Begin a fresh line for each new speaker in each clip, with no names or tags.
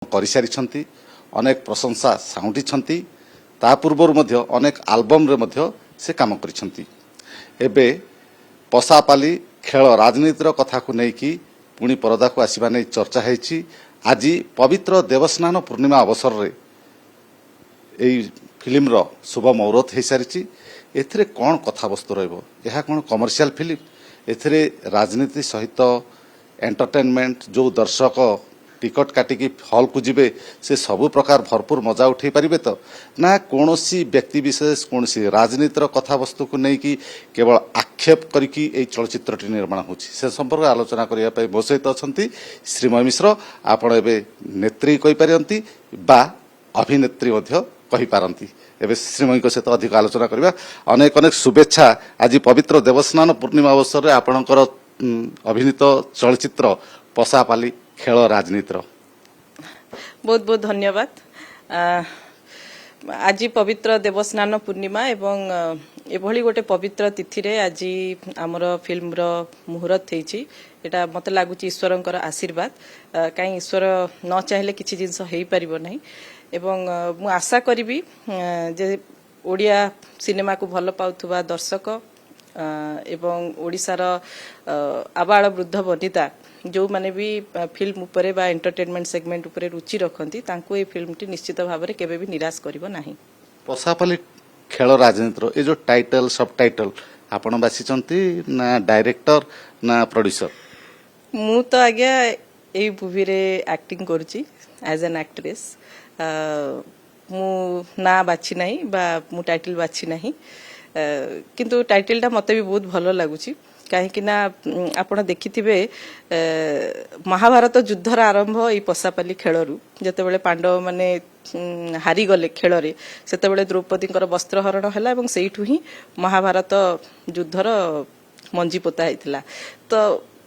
କରିସାରିଛନ୍ତି ଅନେକ ପ୍ରଶଂସା ସାଉଁଟିଛନ୍ତି ତା ପୂର୍ବରୁ ମଧ୍ୟ ଅନେକ ଆଲବମରେ ମଧ୍ୟ ସେ କାମ କରିଛନ୍ତି। ଏବେ ପଶାପାଲି ଖେଳ ରାଜନୀତିର କଥାକୁ ନେଇକି ପୁଣି ପରଦାକୁ ଆସିବା ନେଇ ଚର୍ଚ୍ଚା ହୋଇଛି। ଆଜି ପବିତ୍ର ଦେବସ୍ନାନ ପୂର୍ଣ୍ଣିମା ଅବସରରେ ଏହି ଫିଲ୍ମର ଶୁଭ ମୁହୂର୍ତ୍ତ ହୋଇସାରିଛି। ଏଥିରେ କ'ଣ କଥାବସ୍ତୁ ରହିବ? ଏହା କ'ଣ କମର୍ସିଆଲ ଫିଲ୍ମ? ଏଥିରେ ରାଜନୀତି ସହିତ ଏଣ୍ଟରଟେନମେଣ୍ଟ ଯେଉଁ ଦର୍ଶକ ଟିକଟ କାଟିକି ହଲ୍କୁ ଯିବେ ସେ ସବୁ ପ୍ରକାର ଭରପୁର ମଜା ଉଠାଇ ପାରିବେ ତ ନା କୌଣସି ବ୍ୟକ୍ତିବିଶେଷ କୌଣସି ରାଜନୀତିର କଥାବସ୍ତୁକୁ ନେଇକି କେବଳ ଆକ୍ଷେପ କରିକି ଏହି ଚଳଚ୍ଚିତ୍ରଟି ନିର୍ମାଣ ହେଉଛି ସେ ସମ୍ପର୍କରେ ଆଲୋଚନା କରିବା ପାଇଁ ମୋ ସହିତ ଅଛନ୍ତି ଶ୍ରୀମୟ ମିଶ୍ର। ଆପଣ ଏବେ ନେତ୍ରୀ କହିପାରନ୍ତି ବା ଅଭିନେତ୍ରୀ ମଧ୍ୟ କହିପାରନ୍ତି। ଏବେ ଶ୍ରୀମୟୀଙ୍କ ସହିତ ଅଧିକ ଆଲୋଚନା କରିବା। ଅନେକ ଅନେକ ଶୁଭେଚ୍ଛା ଆଜି ପବିତ୍ର ଦେବସ୍ନାନ ପୂର୍ଣ୍ଣିମା ଅବସରରେ ଆପଣଙ୍କର ଅଭିନୀତ ଚଳଚ୍ଚିତ୍ର ପଶାପାଲି ଖେଳ ରାଜନୀତିର।
बहुत बहुत धन्यवाद। आज पवित्र देवस्नान पूर्णिमा एवं एभली गोटे पवित्र तिथि रे आज आमर फिल्म रो मुहूर्त होईची। एटा मते लागुची ईश्वरंकर आशीर्वाद। काई ईश्वर न चाहिले किछि जिंस हेई परिबो नाही एवं मु आशा करिबी जे ओडिया सिनेमा को भल पाउथुबा दर्शक एवं ओडिसार आबाळ वृद्ध वनिता जो माने भी फिल्म उपरे बा एंटरटेनमेंट सेगमेंट उपरे रुचि रखती तांको ए फिल्म टी निश्चित भाव में केबे भी निराश करिवो नाही।
पशापाली खेल राजनीतिर ए जो टाइटल सब टाइटल आपण बासिचंती ना डायरेक्टर ना प्रोड्यूसर?
मु तो आज्ञा ए मूवी रे एक्टिंग करूची एज एन एक्ट्रेस। मु ना बाछि नाही बा मु टाइटल बाछि नाही किंतु टाइटल टा मते भी बहुत भलो लागुची। कहीं आपण देखिथिबे महाभारत युद्धर आरंभ ई पशापाली खेलरू जतेबेले पांडव माने हारी गले खेल रे सेतेबेले द्रौपदींकर वस्त्रहरण हला एवं सेइठु ही महाभारत युद्धर मंजी पोता हैतिला। तो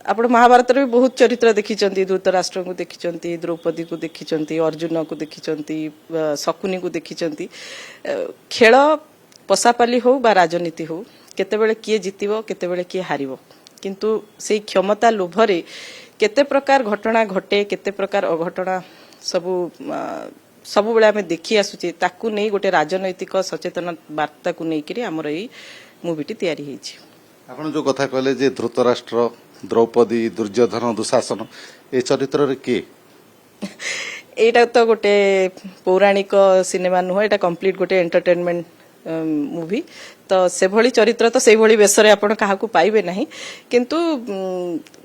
आपण महाभारत रे बहुत चरित्र देखिचंती, धृतराष्ट्र को देखिचंती, द्रौपदी को देखिचंती, अर्जुन को देखिचंती, शकुनी को देखिचंती। खेल पशापाली हो बा राजनीति हो केतेबेले किए जितिबो केतेबेले किए हारिबो किंतु सेई क्षमता लोभरे केते प्रकार घटना घटे केते प्रकार अघटना सबु बेले आमे देखि आसुचे ताकू नै गोटे राजनैतिक सचेतन वार्ता को नै करी हमर एई मूवीटी तयारी हेछि।
आपण जो कथा कहले जे धृतराष्ट्र द्रौपदी दुर्योधन दुशासन ए चरित्र रे के
एटा तो गोटे पौराणिक सिनेमा नुह एटा कंप्लीट गोटे एंटरटेनमेंट मूवी। तो से भली चरित्र तो से भली बेसरे आपण काहाकू पाइबे नाही किंतु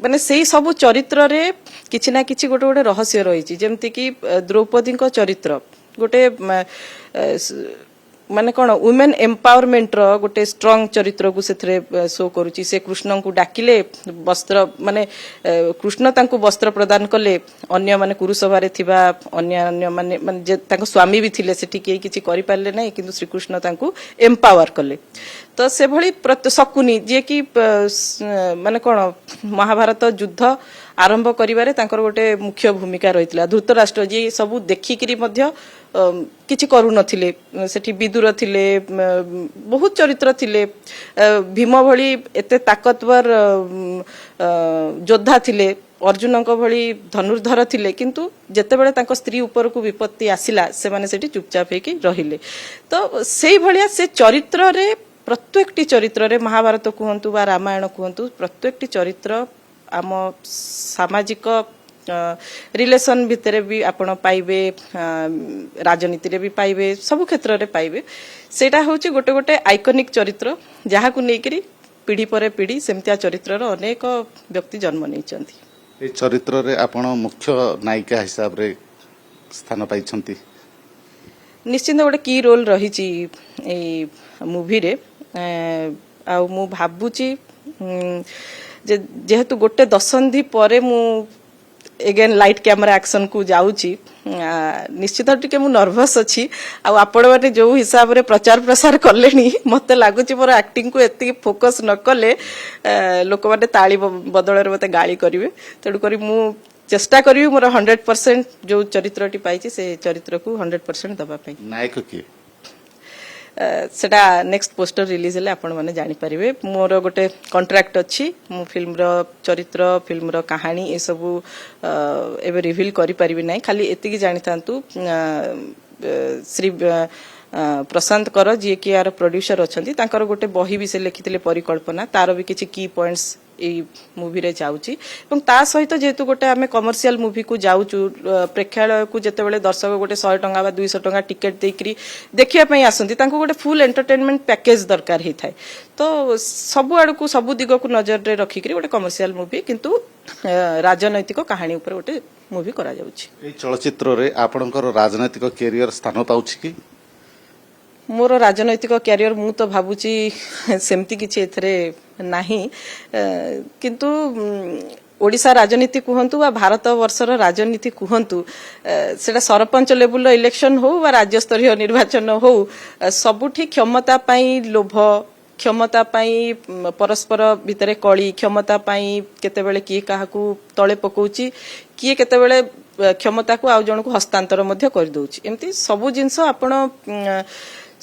माने सेही सब चरित्र रे किछि ना किछि गोटे गोटे रहस्य रहिछि। जेमति कि द्रौपदी को चरित्र गोटे माने कोन वुमेन एम्पावरमेंट रो गोटे स्ट्रांग चरित्र को सेथरे शो करूची। से कृष्ण को डाकिले वस्त्र माने कृष्ण तांको वस्त्र प्रदान कले अन्य माने कुरुसभा रे थिबा अन्य माने जे तांको स्वामी भी थिले सेठी केही किछि करि पारले नै किंतु श्री कृष्ण तांको एम्पावर कले। तो से भली शकुनी जे कि माने कोन महाभारत युद्ध आरंभ करिवारे तांकर गोटे मुख्य भूमिका रहितला। धृतराष्ट्र जे सबु देखिकरी मध्य किछि करू नथिले सेठी विदुर थिले बहुत चरित्र थिले। भीम भली एते ताकतवर योद्धा थिले, अर्जुन भली धनुर्धर थिले किंतु जेतेबेले तांको स्त्री ऊपर को विपत्ति आसिला से माने सेठी चुपचाप हेकी रहिले। तो सेही भलिया से चरित्र रे प्रत्येकटी चरित्र रे महाभारत कहंतु बा रामायण कहंतु प्रत्येकटी चरित्र आम सामाजिक रिलेशन भितर भी आपण पाइबे, राजनीति रे भी पाइबे, सब क्षेत्र रे पाइबे। सेटा होची गोटे गोटे आइकनिक चरित्र जहा को नेकरी पीढ़ी पर पीढ़ी सेमतिया चरित्र रो अनेक व्यक्ति जन्म नेचंती।
ए चरित्र रे आपण मुख्य नायिका हिसाब रे स्थान पाइछंती।
निश्चित गोटे की रोल रहिची ए मूवी रे। आ मु भाबुची जेहेतु गोटे दशंधि परे मु एगेन लाइट कैमरा एक्शन को जाऊची निश्चित टिके मु नर्वस अछि। आ आपण माने जो हिसाब रे प्रचार प्रसार करलेनी मते लागुची मोर एक्टिंग को एति फोकस न कले लोक माने ताली बदल रे मते गाली करिवे। तेडु करी मु चेष्टा करिवि मोर 100% जो चरित्रटी पाइची से चरित्र को 100% दबा पई।
नायक की
सेटा नेक्स्ट पोस्टर रिलीज हेले आपण माने जानि परिबे मोर गोटे कॉन्ट्रैक्ट अछि मु फिल्म रो चरित्र फिल्म रो कहानी ए सब एबे रिवील करि परिबे नै खाली एति की जानि थांतु श्री प्रशांत कर जी कि यार प्रोड्यूसर अछंती तांकर गोटे बही भी से लिखिथिले परिकल्पना तार भी किछि की पॉइंट्स ए मूवी रे जाउची एवं ता सहित जेतु गोटे आमे कमर्शियल मूवी को जाउचु प्रेक्षालय को जेतेबेले दर्शक गोटे 100 टंका बा 200 टंका टिकट देकरी देखिया पई आसंती तांको गोटे फुल एंटरटेनमेंट पैकेज दरकार हे थाए तो सबु आड़ को सबु दिग को नजर रे रखी करी गोटे कमर्शियल मूवी किंतु राजनैतिक कहानी ऊपर गोटे मूवी करा जाउची
ए चलचित्र रे आपनकर राजनैतिक कैरियर स्थान पाउछि कि
मोर राजनैतिक क्यारियर मु तो भाबुची सेमती किछि एथरे नाही किंतु ओडिशा राजनीति कुहंतु वा भारत वर्षर राजनीति कुहंतु सेटा सरपंच लेवल इलेक्शन हो वा राज्य स्तरीय निर्वाचन हो सबुठी क्षमता पाई लोभ क्षमता पाई परस्पर भितरे कली क्षमता पाई केतेबेले की काहाकू तळे पकोउची किए केतेबेले क्षमता को आउ जणको हस्तांतर मध्य कर दउची एमती सबु जिंस आपण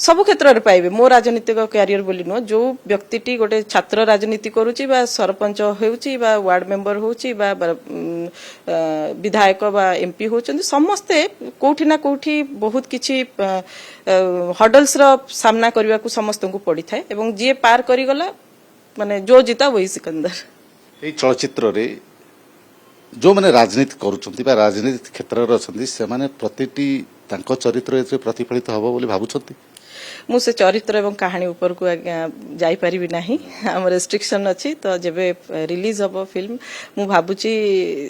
सबु क्षेत्र रे पाइबे मो राजनीतिक कैरियर बोली नो जो व्यक्तिटी गोटे छात्र राजनीति करूची बा सरपंच हेउची बा वार्ड मेंबर होउची बा विधायक बा एमपी होचंदी समस्ते कोठी ना कोठी बहुत किछि हडल्स रो सामना करबा को समस्त को पड़ी थाए एवं जे पार करी गला माने जो जीता वही सिकंदर
ए चलचित्र रे जो माने राजनीति करूछंती बा राजनीति क्षेत्र रे अछंती से माने प्रतिटी तांको चरित्र एते प्रतिफलित हबो बोली भाबुछंती
मु से चरित्र एवं कहानी ऊपर को जाई परिबी नाही हम रेस्ट्रिक्शन अछि तो जेबे रिलीज हबो फिल्म मु भाबुची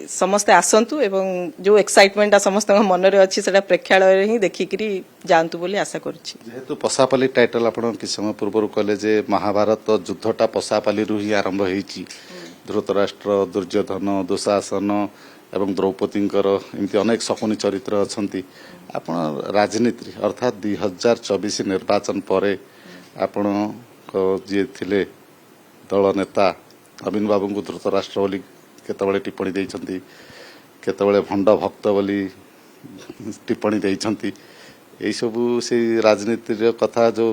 समस्त आसंतु एवं जो एक्साइटमेंट समस्त मन रे अछि सेटा प्रेक्षालय रे ही देखि करी जानतु बोली आशा करछि
जेहेतु पसापाली टाइटल आपण कि समय पूर्व कहले जे महाभारत युद्धटा पसापाली रु ही आरंभ हेछि धृतराष्ट्र दुर्योधन दुशासन एवं द्रौपदींकर एमती अनेक शकुनी चरित्र अछंती आपण राजनीति अर्थात 2024 निर्वाचन परे आपण जे थिले दल नेता नवीन बाबू को धृतराष्ट्र बोली केतबेले टिप्पणी देइछंती केतबेले भंड भक्त बोली टिप्पणी देइछंती एई सबु से राजनीति कथा जो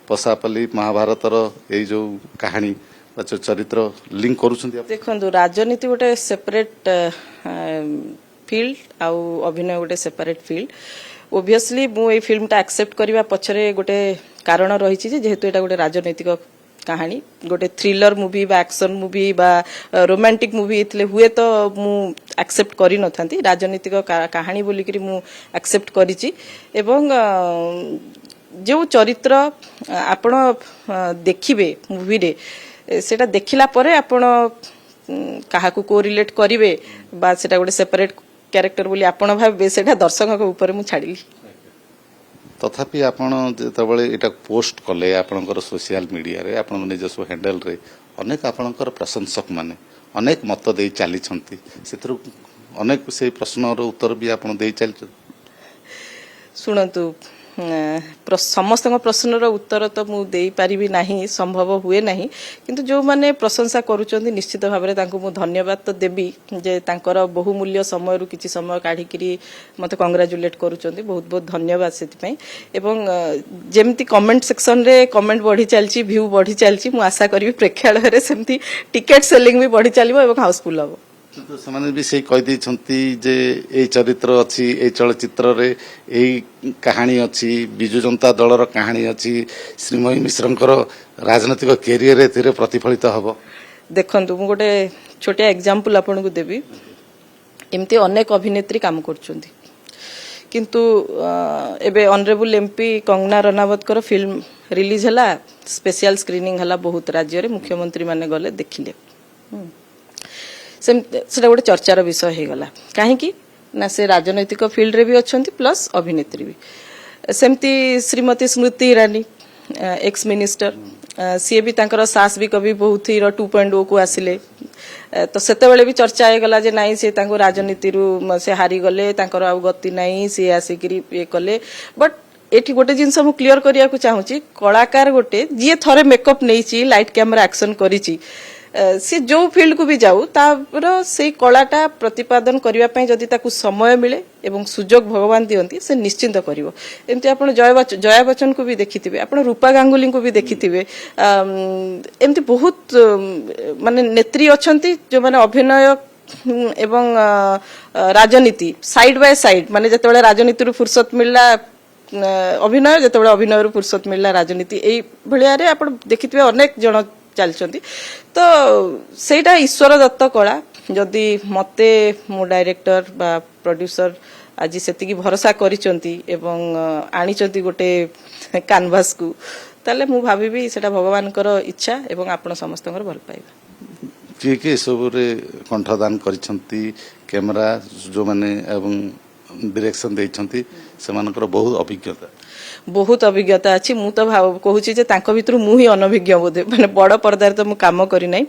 पसापल्ली महाभारतर एई जो कहानी चरित्र लिंक करूछंती
देखंतु राजनीति गोटे सेपरेट फील्ड आउ अभिनय गोटे सेपरेट फील्ड ओबियसली मु ए फिल्म टा एक्सेप्ट करबा पछरे गोटे कारण रहिछि जे जेहेतु एटा गोटे राजनैतिक कहानी गोटे थ्रिलर मूवी बा एक्शन मूवी बा रोमांटिक मूवी इतले हुए तो मु एक्सेप्ट करि नथांती राजनैतिक कहानी बोली करी मु एक्सेप्ट करिछि एवं जो चरित्र आपण देखिबे मूवी रे सेटा देखिला परे आपण काहाकू को रिलेट करिवे बा सेटा गोटे सेपरेट कैरेक्टर बोली आपण भाबे सेटा दर्शक के ऊपर मु छाडिली
तथापि आपण जेतबेले एटा पोस्ट कले आपणकर सोशल मीडिया रे आपण निजस्व हैंडल रे अनेक आपणकर प्रशंसक माने अनेक मत देई चाली छंती सेथरु अनेक से प्रश्नर उत्तर भी आपण देई चाली
सुनंतु समस्त प्रश्नर उत्तर तो मु देई पारिबी नाही संभव हुए नाही किंतु जो माने प्रशंसा करूचंदी निश्चित भाबरे तांको मु धन्यवाद तो देबी जे तांकर बहुमूल्य समय रु किछि समय काढी करी मते कांग्रेचुलेट करूचंदी बहुत बहुत धन्यवाद सेति पई एवं जेमति कमेंट सेक्शन रे कमेंट बढ़ी चलची व्यू बढ़ी चलची मु आशा करबी प्रेक्षालय रे सेमति टिकट सेलिंग भी बढ़ी चलिबो एवं हाउसफुल हबो
किंतु समाने भी सही कहि दैछंती जे ए चरित्र अछि ए चलचित्र रे ए कहानी अछि बिजु जनता दलर कहानी अछि श्रीमयी मिश्रंकर राजनीतिक कैरियर एथिरे प्रतिफलित हबो
देखंतु मु गोटे छोटिया एग्जांपल आपन को देबी एमती अनेक अभिनेत्री काम करछंती किंतु एबे ऑनरेबल एमपी कंगना रनावत कर फिल्म रिलीज हला स्पेशल स्क्रीनिंग हला बहुत राज्य रे मुख्यमंत्री माने गले देखिले सेटा गोटे चर्चार विषय हो गला कहीं ना से राजनैतिक फील्ड रे भी अच्छी प्लस अभिनेत्री भी सेमती श्रीमती स्मृति ईरानी एक्स मिनिस्टर सी भी तांकर सास भी कभी बहुत ही 2.0 को आसिले तो सेतेबेले भी चर्चा हो गला जे नाई से तांको राजनीति रु से हारी गले तांकर आ गति नाई से आसिकरी ये कले बट एठी गोटे जिनस मु क्लियर करिया को चाहूची कलाकार गोटे जे थरे मेकअप नैची लाइट कैमरा एक्शन करिची सी जो फील्ड को भी जाऊ तार से कलाटा प्रतिपादन करने जदि ताकू समय मिले एवं सुजोग भगवान दियंती से निश्चिंत करिवो एमती आपण जया बच्चन को भी देखिथिबे आपण रूपा गांगुली को भी देखिथिबे एमती बहुत माने नेत्री अछंती जो माने अभिनय एवं राजनीति साइड बाय साइड माने जतबेले राजनीति रु फुर्सत मिलला अभिनय जतबेले अभिनय रु फुर्सत मिलला राजनीति एई भलिया रे आपण देखिथिबे अनेक जण चलचंती तो सेटा ईश्वर दत्त कला जदि मते मो डायरेक्टर बा प्रोड्यूसर आज सेतिकी भरोसा करिसंती एवं आनिचंती गोटे कैनवास को ताले मु भाबिबी सेटा भगवानकर इच्छा एवं आपण समस्तଙ୍କର भल पाइबा
किए किए सबरे कंठदान करिसंती कैमरा जो माने एवं डायरेक्शन देइसंती सेमानकर बहुत अभिज्ञता अच्छी मु तो कहूँ जे तांको भितर मु ही अनभिज्ञ बोधे माने बड़ पर्दार तो मु काम करी नाही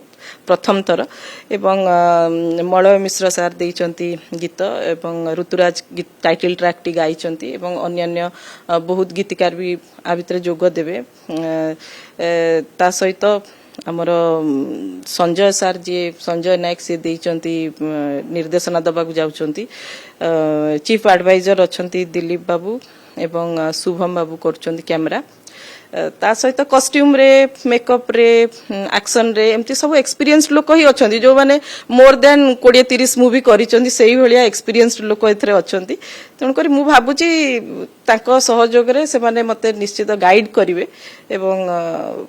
प्रथम थर एवं मलय मिश्र सार देइचंती गीत एवं ऋतुराज टाइटल ट्रैक टी गाइचंती एवं अन्य बहुत गीतकार भी आ भितर जोग देबे ता सहित आमर संजय सार जी संजय नायक से देइचंती निर्देशना दबा को जाउचंती चीफ एडवाइजर अछंती दिलीप बाबू एवं शुभम बाबू करचंती कैमरा ता सहित कॉस्ट्यूम रे मेकअप रे एक्शन रे एमती सब एक्सपीरियंस लोक ही अछंती जो माने मोर देन 20-30 मूवी करिचंती सेही भलिया एक्सपीरियंस लोक एथरे अछंती तण करी मु भाबुची तांको सहयोग रे से माने मते निश्चित गाइड करिवे एवं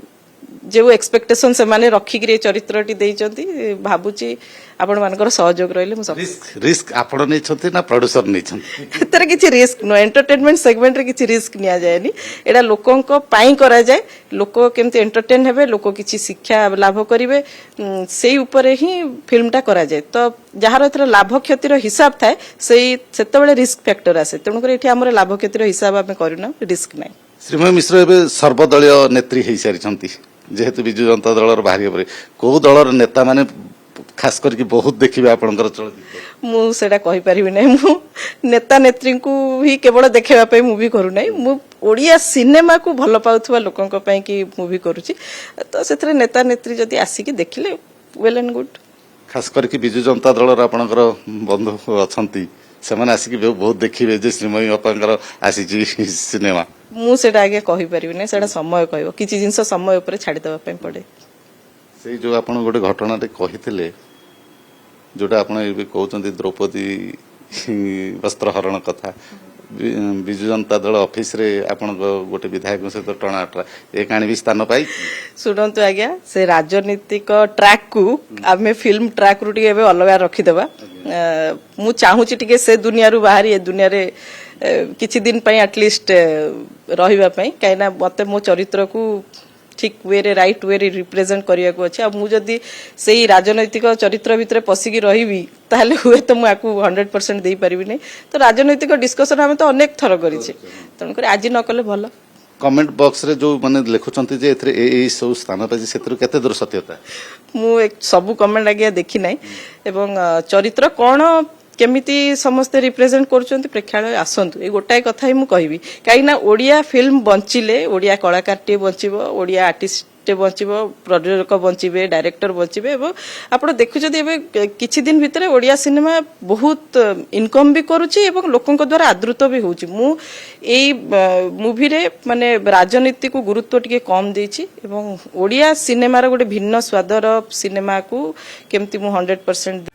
जो एक्सपेक्टेशन से माने रखिक चरित्रटी देइचंती भाबुची आपण मानकर सहयोग रहले मु सब रिस्क आपण नै छथि ना प्रोड्यूसर नै छथि
एतर किछि रिस्क नो एंटरटेनमेंट सेगमेंट रे किछि रिस्क निया जायनी एडा लोकंक पाई करा जाय लोक केमते एंटरटेन हेबे लोक किछि शिक्षा लाभ करिवे सेही ऊपर ही फिल्मटा करा जाय तो जहार एतर लाभ क्षतिर हिसाब थाए सेही सेतबेले रिस्क फैक्टर आसे तणु कर एठी हमर लाभ क्षतिर हिसाब हम करिना रिस्क नै
श्रीमय मिश्र एबे सर्वदलीय नेत्री हेई सारिछंती जेहेतु विजु जनता दलर बाहरी परे को दलर नेता माने खास करके बहुत देखिबे आपनकर चलचित्र
मु सेटा कहि परिबि नै मु नेता नेत्री को ही केवल देखेबा पई मूवी करू नै मु ओडिया सिनेमा को भल पाउथवा लोकंक पई की मूवी करूची तो सेतरे नेता नेत्री जदी आसी के देखिले वेल एंड गुड
खास करके विजु जनता दलर आपनकर बंधु अछंती सेमाने आसी के बहुत देखिबे जे श्रीमय अपांकर आसी जी सिनेमा
मु सेटा आगे कहि परिबि नै सेटा समय कहबो किछि जिंस समय ऊपर छाडी देबा पई पड़े
से जो आपण गोटे घटना रे कहिथिले जोटा आपण एबे कहउचंती द्रौपदी वस्त्रहरण कथा विजु जनता दल ऑफिस रे आपण गोटे विधायक सहित टणाटरा ए कहानी भी स्थान पाई
सुनंतु आज्ञा से राजनीतिक ट्रैक को आमे फिल्म ट्रैक रु टिके एबे अलगा रखि देबा मु चाहूची टिके से दुनिया रु बाहरी ए दुनिया रे किछि दिन पई एटलीस्ट रहिबा पई काइना मते मो चरित्र को ठीक वे रे राइट वे रे रिप्रेजेंट करिया को अछि अब मु जदी सेही राजनैतिक चरित्र भितरे पसिकी रहिबी ताले हुए तो मु आकु 100% देई परिबि नै तो राजनैतिक डिस्कशन हम तो अनेक थर करिछि तण करे आज न कले भलो
कमेंट बॉक्स रे जो माने लेखुचंती जे एथरे ए सब स्थान पे सेतर केते दूर सत्यता
मु एक सब कमेंट आगे देखि नै एवं चरित्र कोन केमिति समस्त रिप्रेजेंट करछंती प्रेक्षालय आसंतु ए गोटाय कथा ही मु कहबी काईना ओडिया फिल्म बंचिले ओडिया कलाकार टे बंचिबो ओडिया आर्टिस्ट टे बंचिबो प्रोड्यूसर बंचिबे डायरेक्टर बंचिबे एवं आपण देखु जदी एबे किछि दिन भितरे ओडिया सिनेमा बहुत इनकम भी करूची एवं लोकंक द्वारा आदृत भी होउची मु एई मूवी रे माने राजनीति को गुरुत्व टिके कम देछि एवं ओडिया सिनेमा रो गोटे भिन्न स्वादर सिनेमा को केमति मु 100%